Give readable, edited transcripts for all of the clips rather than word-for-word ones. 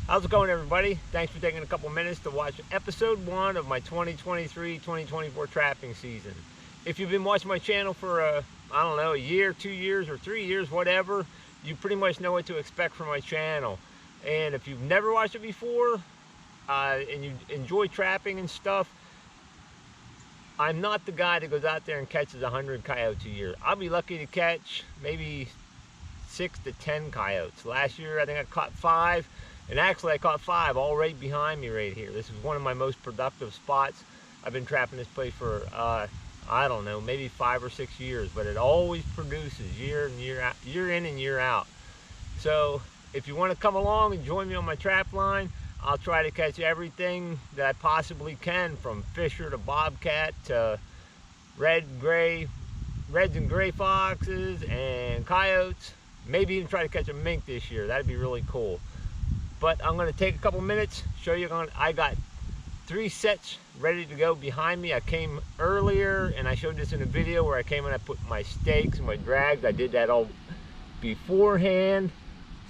How's it going, everybody? Thanks for taking a couple minutes to watch episode 1 of my 2023-2024 trapping season. If you've been watching my channel for, I don't know, a year, 2 years, or 3 years, whatever, you pretty much know what to expect from my channel. And if you've never watched it before, and you enjoy trapping and stuff, I'm not the guy that goes out there and catches 100 coyotes a year. I'll be lucky to catch maybe 6 to 10 coyotes. Last year, I think I caught 5. And actually, I caught 5 all right behind me right here. This is one of my most productive spots. I've been trapping this place for, I don't know, maybe 5 or 6 years. But it always produces year in, year out, year in and year out. So if you want to come along and join me on my trap line, I'll try to catch everything that I possibly can, from fisher to bobcat to reds and gray foxes and coyotes. Maybe even try to catch a mink this year. That'd be really cool. But I'm going to take a couple minutes, show you. I got 3 sets ready to go behind me. I came earlier and I showed this in a video where I came and I put my stakes and my drags. I did that all beforehand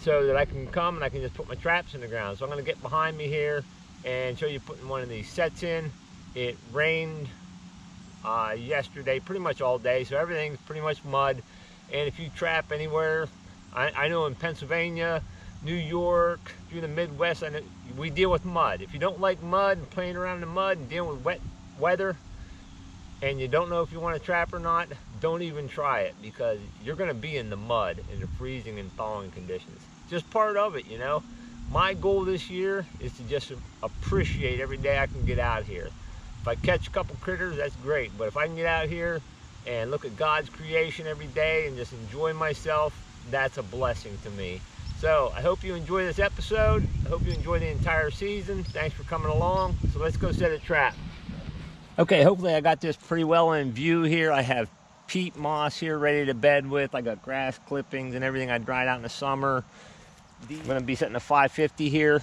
so that I can come and I can just put my traps in the ground. So I'm going to get behind me here and show you putting one of these sets in. It rained yesterday pretty much all day, so everything's pretty much mud. And if you trap anywhere, I know in Pennsylvania, New York, through the Midwest, I know we deal with mud. If you don't like mud and playing around in the mud and dealing with wet weather, and you don't know if you want to trap or not, don't even try it, because you're going to be in the mud in the freezing and thawing conditions. Just part of it, you know. My goal this year is to just appreciate every day I can get out here. If I catch a couple critters, that's great, but if I can get out here and look at God's creation every day and just enjoy myself, that's a blessing to me. So I hope you enjoy this episode. I hope you enjoy the entire season. Thanks for coming along. So let's go set a trap. Okay, hopefully I got this pretty well in view here. I have peat moss here ready to bed with. I got grass clippings and everything I dried out in the summer. I'm going to be setting a 550 here.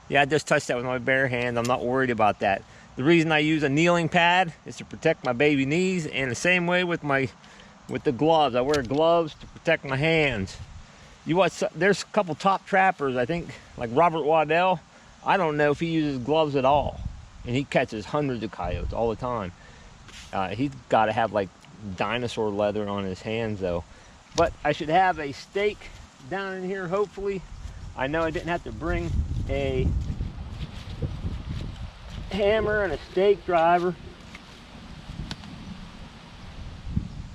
Yeah, I just touched that with my bare hand. I'm not worried about that. The reason I use a kneeling pad is to protect my baby knees, and the same way with the gloves. I wear gloves to protect my hands. You watch, there's a couple top trappers, I think, like Robert Waddell. I don't know if he uses gloves at all, and he catches hundreds of coyotes all the time. He's got to have like dinosaur leather on his hands though. But I should have a stake down in here, hopefully. I know I didn't have to bring a hammer and a stake driver.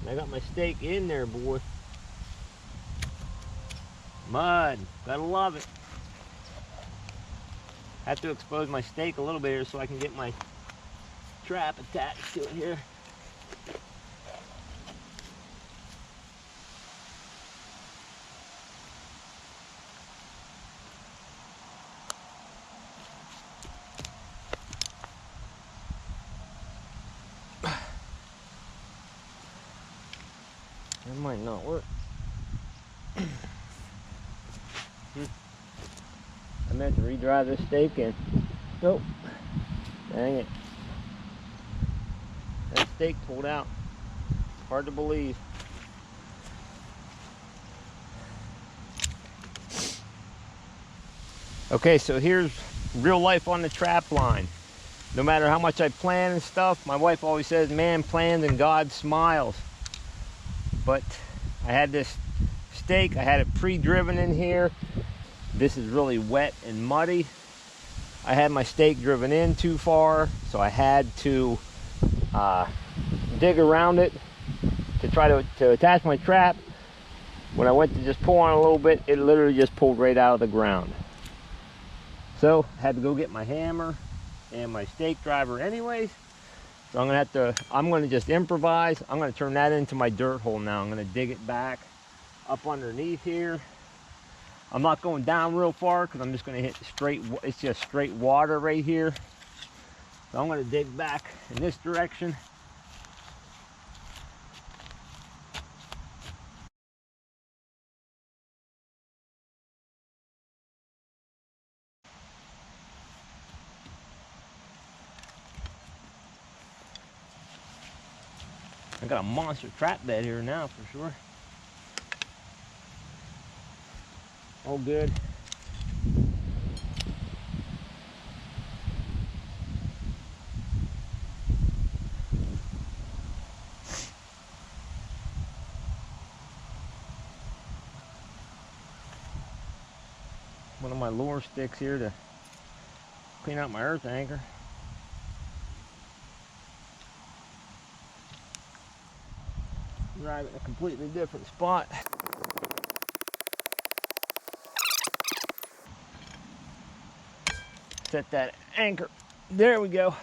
And I got my stake in there, boy. Mud, gotta love it. Have to expose my stake a little bit here so I can get my trap attached to it here. That might not work. I meant to redrive this stake in. Nope. Dang it. That stake pulled out. Hard to believe. Okay, so here's real life on the trap line. No matter how much I plan and stuff, my wife always says, man plans and God smiles. But I had this stake, I had it pre-driven in here. This is really wet and muddy. I had my stake driven in too far, so I had to dig around it to try to attach my trap. When I went to just pull on a little bit, it literally just pulled right out of the ground. So I had to go get my hammer and my stake driver anyways. So I'm gonna just improvise. I'm gonna turn that into my dirt hole now. I'm gonna dig it back up underneath here. I'm not going down real far because I'm just going to hit straight, it's just straight water right here. So I'm going to dig back in this direction. I got a monster trap bed here now for sure. All good. One of my lure sticks here to clean out my earth anchor. Drive it in a completely different spot. Set that anchor. There we go.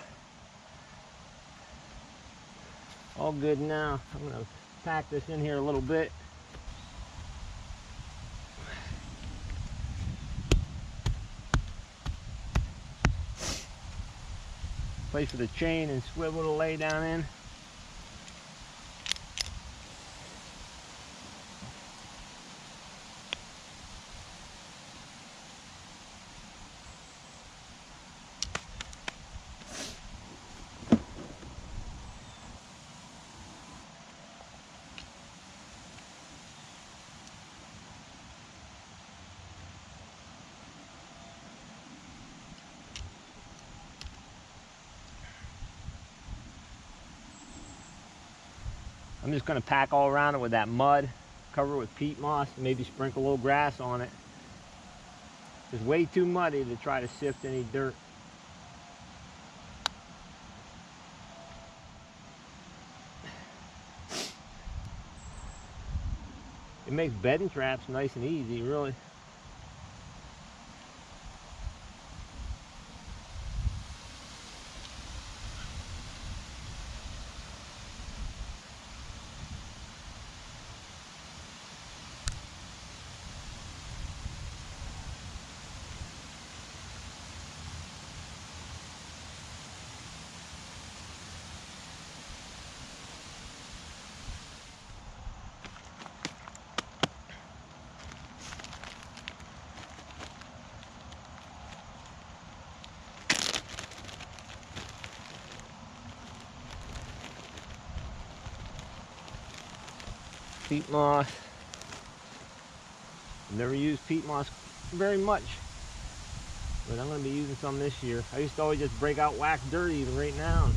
All good now. I'm gonna pack this in here a little bit. Place for the chain and swivel to lay down in. I'm just going to pack all around it with that mud, cover it with peat moss, and maybe sprinkle a little grass on it. It's way too muddy to try to sift any dirt. It makes bedding traps nice and easy, really. Peat moss. I've never used peat moss very much, but I'm going to be using some this year. I used to always just break out wax dirt even right now.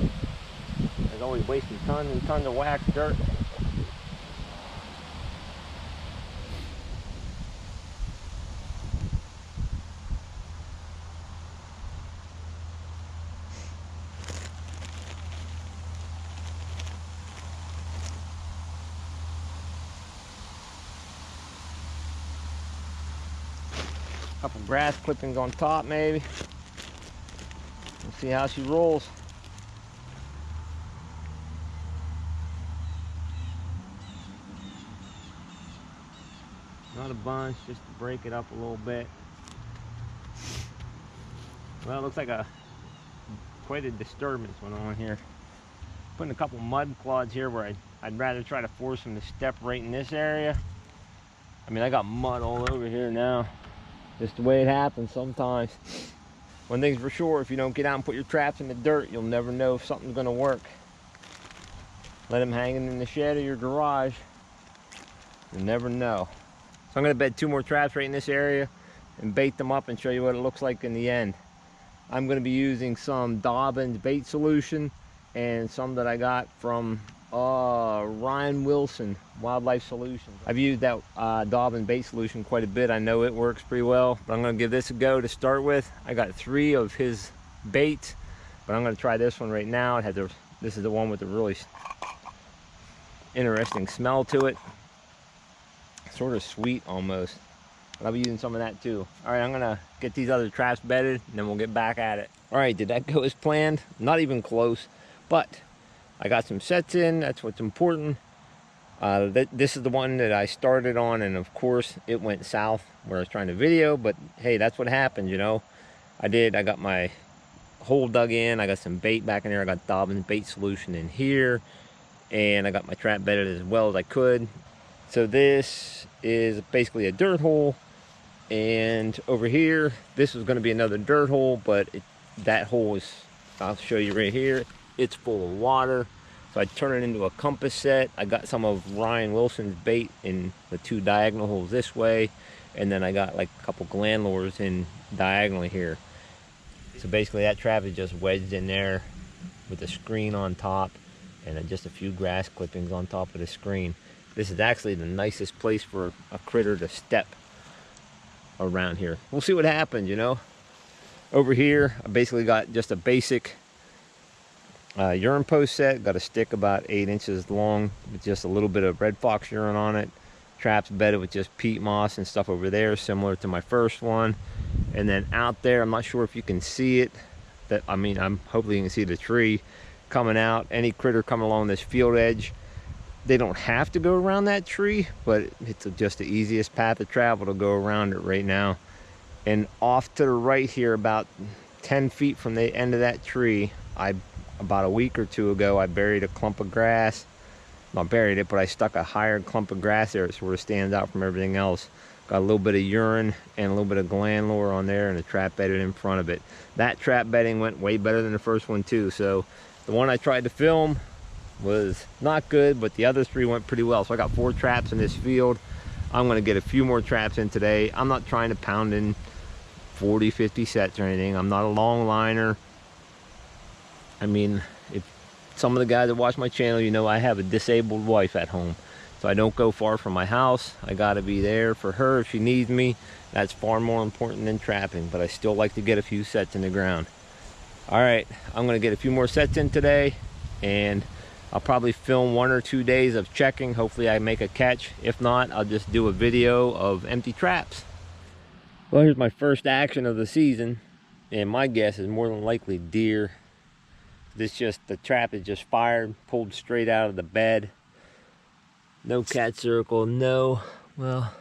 I was always wasting tons and tons of wax dirt. Couple grass clippings on top, maybe. We'll see how she rolls. Not a bunch, just to break it up a little bit. Well, it looks like quite a disturbance went on here. Putting a couple mud clods here where I'd rather try to force them to step right in this area. I mean, I got mud all over here now. Just the way it happens sometimes. One thing's for sure, if you don't get out and put your traps in the dirt, you'll never know if something's gonna work. Let them hanging in the shed or your garage. You'll never know. So I'm gonna bed 2 more traps right in this area and bait them up and show you what it looks like in the end. I'm gonna be using some Dobbins bait solution and some that I got from Ryan Wilson Wildlife Solutions. I've used that Dobbins bait solution quite a bit. I know it works pretty well, but I'm gonna give this a go to start with. I got 3 of his baits, but I'm gonna try this one right now. It has this is the one with the really interesting smell to it. Sort of sweet almost. But I'll be using some of that too. All right, I'm gonna get these other traps bedded and then we'll get back at it. All right, did that go as planned? Not even close, but I got some sets in, that's what's important. This is the one that I started on, and of course it went south where I was trying to video, but hey, that's what happened, you know. I got my hole dug in, I got some bait back in there, I got Dobbins bait solution in here, and I got my trap bedded as well as I could. So this is basically a dirt hole, and over here, this is gonna be another dirt hole, but that hole is, I'll show you right here, it's full of water. So I turn it into a compass set. I got some of Ryan Wilson's bait in the 2 diagonal holes this way, and then I got like a couple gland lures in diagonally here. So basically that trap is just wedged in there with a screen on top and then just a few grass clippings on top of the screen. This is actually the nicest place for a critter to step around here. We'll see what happens, you know. Over here, I basically got just a basic urine post set. Got a stick about 8 inches long with just a little bit of red fox urine on it. Traps bedded with just peat moss and stuff over there, similar to my first one. And then out there, I'm not sure if you can see it. I'm hopefully you can see the tree coming out. Any critter coming along this field edge, they don't have to go around that tree, but it's just the easiest path of travel to go around it right now. And off to the right here, about 10 feet from the end of that tree, about a week or two ago, I buried a clump of grass. Not buried it, but I stuck a higher clump of grass there. It sort of stands out from everything else. Got a little bit of urine and a little bit of gland lure on there, and a trap bedded in front of it. That trap bedding went way better than the first one too. So the one I tried to film was not good, but the other 3 went pretty well. So I got 4 traps in this field. I'm gonna get a few more traps in today. I'm not trying to pound in 40, 50 sets or anything. I'm not a long liner. I mean, if some of the guys that watch my channel, you know I have a disabled wife at home. So I don't go far from my house. I gotta be there for her if she needs me. That's far more important than trapping, but I still like to get a few sets in the ground. All right, I'm gonna get a few more sets in today, and I'll probably film 1 or 2 days of checking. Hopefully I make a catch. If not, I'll just do a video of empty traps. Well, here's my first action of the season, and my guess is more than likely deer. The trap is just fired, pulled straight out of the bed. No cat circle, no, well,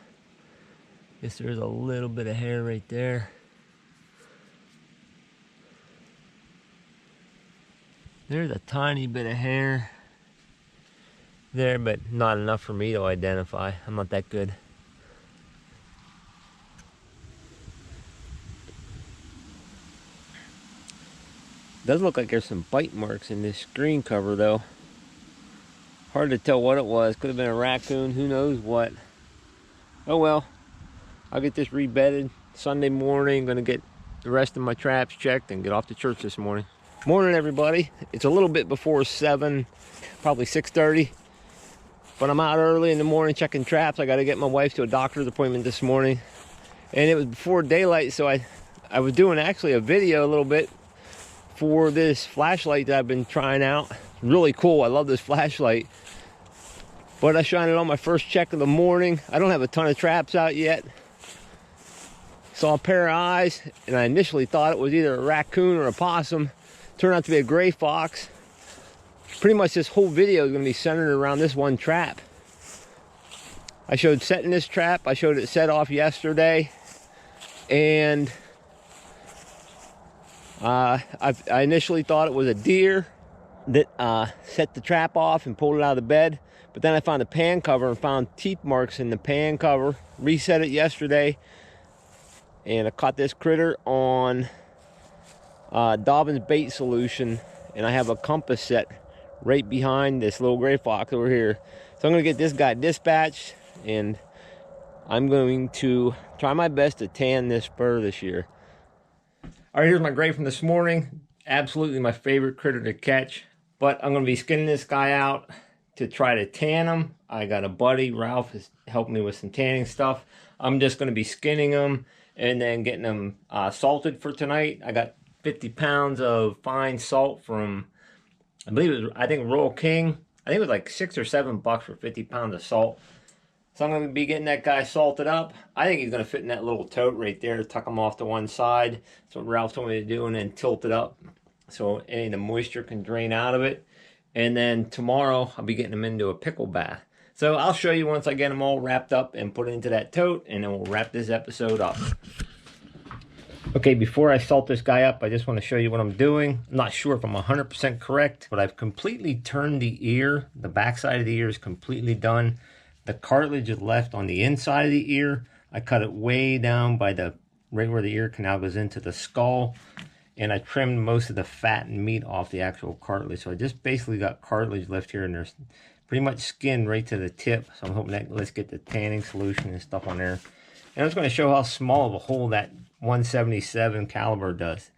guess there's a little bit of hair right there. There's a tiny bit of hair there, but not enough for me to identify. I'm not that good. Does look like there's some bite marks in this screen cover though. Hard to tell what it was. Could have been a raccoon, who knows what. Oh well, I'll get this rebedded Sunday morning. Gonna get the rest of my traps checked and get off to church this morning. Morning everybody. It's a little bit before 7, probably 6:30. But I'm out early in the morning checking traps. I gotta get my wife to a doctor's appointment this morning. And it was before daylight, so I was doing actually a video a little bit for this flashlight that I've been trying out. Really cool, I love this flashlight. But I shined it on my first check of the morning. I don't have a ton of traps out yet. Saw a pair of eyes, and I initially thought it was either a raccoon or a possum. Turned out to be a gray fox. Pretty much this whole video is gonna be centered around this one trap. I showed setting this trap. I showed it set off yesterday. And I initially thought it was a deer that set the trap off and pulled it out of the bed. But then I found a pan cover and found teeth marks in the pan cover. Reset it yesterday. And I caught this critter on Dobbin's bait solution. And I have a compass set right behind this little gray fox over here. So I'm going to get this guy dispatched. And I'm going to try my best to tan this spur this year. All right, here's my gray from this morning. Absolutely my favorite critter to catch. But I'm going to be skinning this guy out to try to tan him. I got a buddy, Ralph, has helped me with some tanning stuff. I'm just going to be skinning him and then getting them salted for tonight. I got 50 pounds of fine salt from, I think Royal King. I think it was like $6 or $7 for 50 pounds of salt. So I'm going to be getting that guy salted up. I think he's going to fit in that little tote right there. Tuck him off to one side. That's what Ralph told me to do, and then tilt it up so any of the moisture can drain out of it. And then tomorrow I'll be getting him into a pickle bath. So I'll show you once I get them all wrapped up and put it into that tote, and then we'll wrap this episode up. Okay, before I salt this guy up, I just want to show you what I'm doing. I'm not sure if I'm 100% correct, but I've completely turned the ear. The backside of the ear is completely done. The cartilage is left on the inside of the ear. I cut it way down by right where the ear canal goes into the skull. And I trimmed most of the fat and meat off the actual cartilage. So I just basically got cartilage left here, and there's pretty much skin right to the tip. So I'm hoping that let's get the tanning solution and stuff on there. And I'm just going to show how small of a hole that 177 caliber does.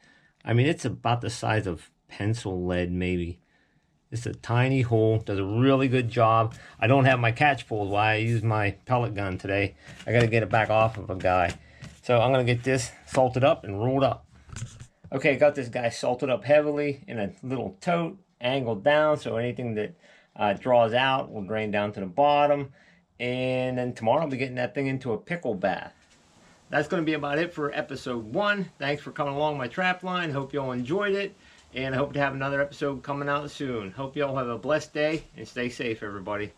I mean, it's about the size of pencil lead maybe. It's a tiny hole, does a really good job. I don't have my catch pole while I use my pellet gun today. I got to get it back off of a guy. So I'm going to get this salted up and rolled up. Okay, got this guy salted up heavily in a little tote, angled down, so anything that draws out will drain down to the bottom. And then tomorrow I'll be getting that thing into a pickle bath. That's going to be about it for episode 1. Thanks for coming along my trap line. Hope you all enjoyed it. And I hope to have another episode coming out soon. Hope you all have a blessed day and stay safe, everybody.